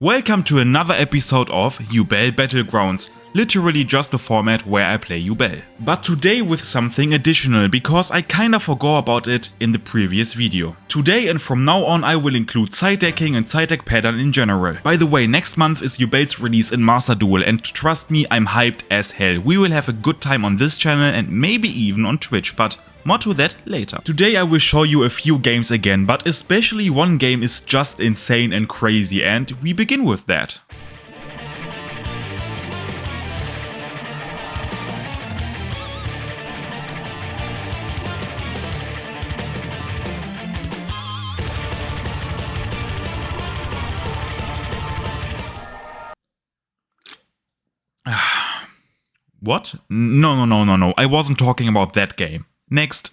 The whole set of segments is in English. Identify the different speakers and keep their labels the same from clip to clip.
Speaker 1: Welcome to another episode of YUBEL Battlegrounds, literally just the format where I play YUBEL. But today with something additional, because I kinda forgot about it in the previous video. Today and from now on I will include side decking and side deck pattern in general. By the way, next month is YUBEL's release in Master Duel, and trust me, I'm hyped as hell. We will have a good time on this channel and maybe even on Twitch, but more to that later. Today I will show you a few games again, but especially one game is just insane and crazy, and we begin with that. What? No, I wasn't talking about that game. Next.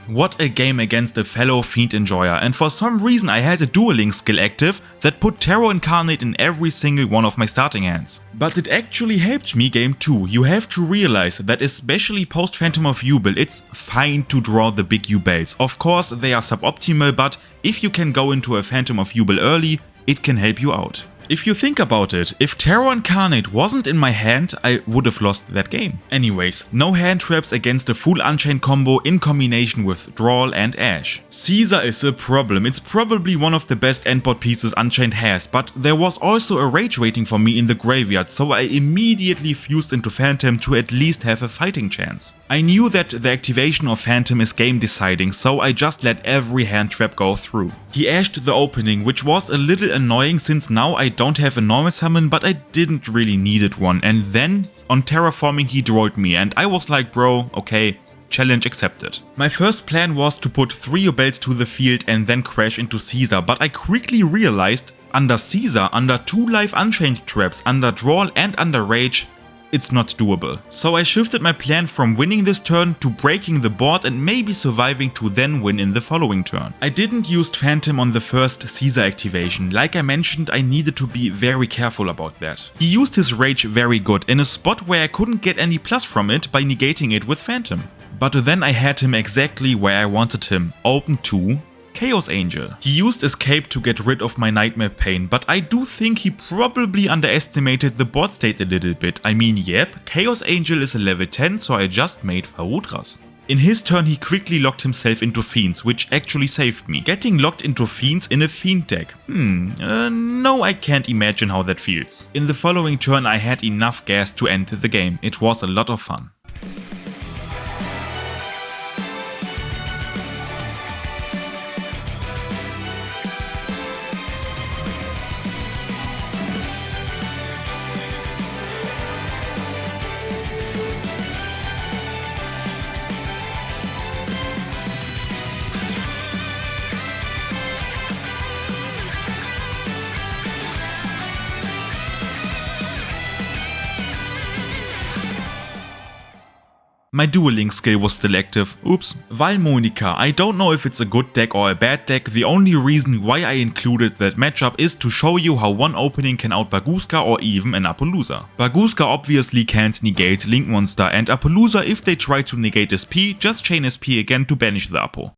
Speaker 1: What a game against a fellow Fiend enjoyer, and for some reason I had a dueling skill active that put Tarot Incarnate in every single one of my starting hands. But it actually helped me game 2. You have to realize that especially post Phantom of YUBEL it's fine to draw the big YUBELs. Of course they are suboptimal, but if you can go into a Phantom of YUBEL early, it can help you out. If you think about it, if Tarot Incarnate wasn't in my hand, I would have lost that game. Anyways, no hand traps against a full Unchained combo in combination with Drawl and Ash. Caesar is a problem. It's probably one of the best endboard pieces Unchained has, but there was also a rage waiting for me in the graveyard, so I immediately fused into Phantom to at least have a fighting chance. I knew that the activation of Phantom is game deciding, so I just let every hand trap go through. He ashed the opening, which was a little annoying since now I don't have a normal summon, but I didn't really needed one, and then on terraforming he drolled me and I was like, bro, okay, challenge accepted. My first plan was to put 3 YUBELs to the field and then crash into Caesar, but I quickly realized under Caesar, under 2 live Unchained traps, under Drawl and under Rage, it's not doable. So I shifted my plan from winning this turn to breaking the board and maybe surviving to then win in the following turn. I didn't use Phantom on the first Caesar activation. Like I mentioned, I needed to be very careful about that. He used his Rage very good in a spot where I couldn't get any plus from it by negating it with Phantom. But then I had him exactly where I wanted him, open to Chaos Angel. He used Escape to get rid of my Nightmare Pain, but I do think he probably underestimated the board state a little bit. I mean, yep, Chaos Angel is a level 10, so I just made Farudras. In his turn he quickly locked himself into Fiends, which actually saved me. Getting locked into Fiends in a Fiend deck. No, I can't imagine how that feels. In the following turn I had enough gas to end the game. It was a lot of fun. My Duel Link skill was still active, oops. Vaalmonica, I don't know if it's a good deck or a bad deck, the only reason why I included that matchup is to show you how one opening can out Bagooska or even an Apollousa. Bagooska obviously can't negate Link Monster, and Apollousa, if they try to negate SP, just chain SP again to banish the Apo.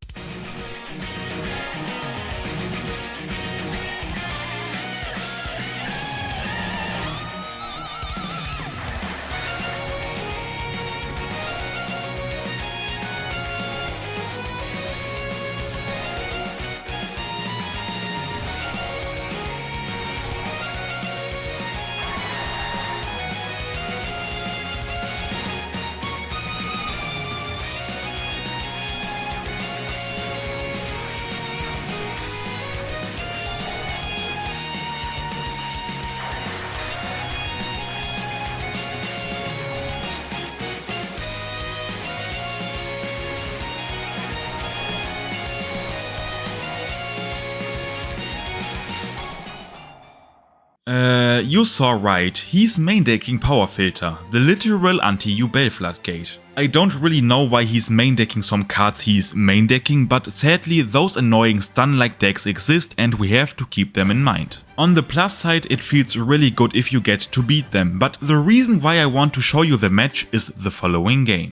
Speaker 1: You saw right, he's main decking Power Filter, the literal anti-YUBEL floodgate. I don't really know why he's main decking some cards he's main decking, but sadly those annoying stun-like decks exist and we have to keep them in mind. On the plus side, it feels really good if you get to beat them, but the reason why I want to show you the match is the following game.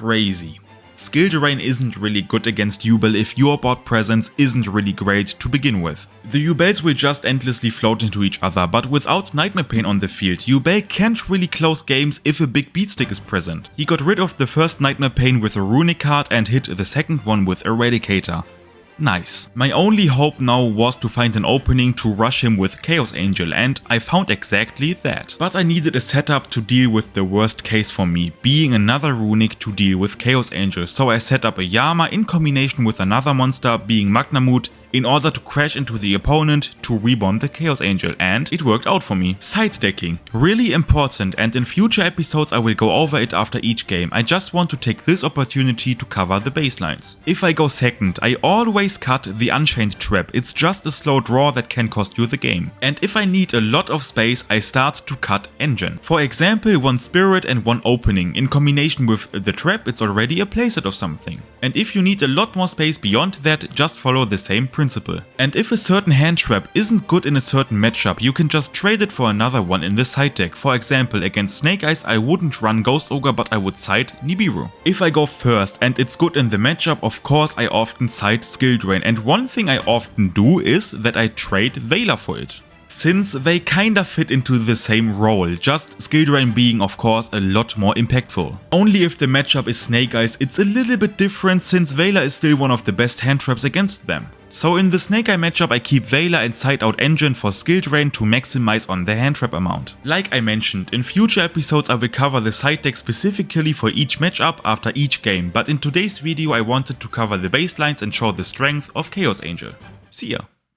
Speaker 1: Crazy. Skill Drain isn't really good against YUBEL if your board presence isn't really great to begin with. The YUBELs will just endlessly float into each other, but without Nightmare Pain on the field, YUBEL can't really close games if a big beatstick is present. He got rid of the first Nightmare Pain with a Runic card and hit the second one with Eradicator. Nice. My only hope now was to find an opening to rush him with Chaos Angel, and I found exactly that. But I needed a setup to deal with the worst case for me, being another Runic to deal with Chaos Angel, so I set up a Yama in combination with another monster, being Magnamut, in order to crash into the opponent to rebomb the Chaos Angel, and it worked out for me. Sidedecking. Really important, and in future episodes I will go over it after each game. I just want to take this opportunity to cover the baselines. If I go second, I always cut the Unchained trap. It's just a slow draw that can cost you the game. And if I need a lot of space, I start to cut engine. For example, one spirit and one opening. In combination with the trap, it's already a playset of something. And if you need a lot more space beyond that, just follow the same principle. And if a certain hand trap isn't good in a certain matchup, you can just trade it for another one in the side deck. For example, against Snake Eyes I wouldn't run Ghost Ogre, but I would side Nibiru. If I go first and it's good in the matchup, of course I often side Skill Drain, and one thing I often do is that I trade Veiler for it. Since they kinda fit into the same role, just Skill Drain being of course a lot more impactful. Only if the matchup is Snake Eyes it's a little bit different, since Veiler is still one of the best hand traps against them. So in the Snake Eye matchup I keep Veiler and side out Engine for Skill Drain to maximize on the hand trap amount. Like I mentioned, in future episodes I will cover the side deck specifically for each matchup after each game, but in today's video I wanted to cover the baselines and show the strength of Chaos Angel. See ya!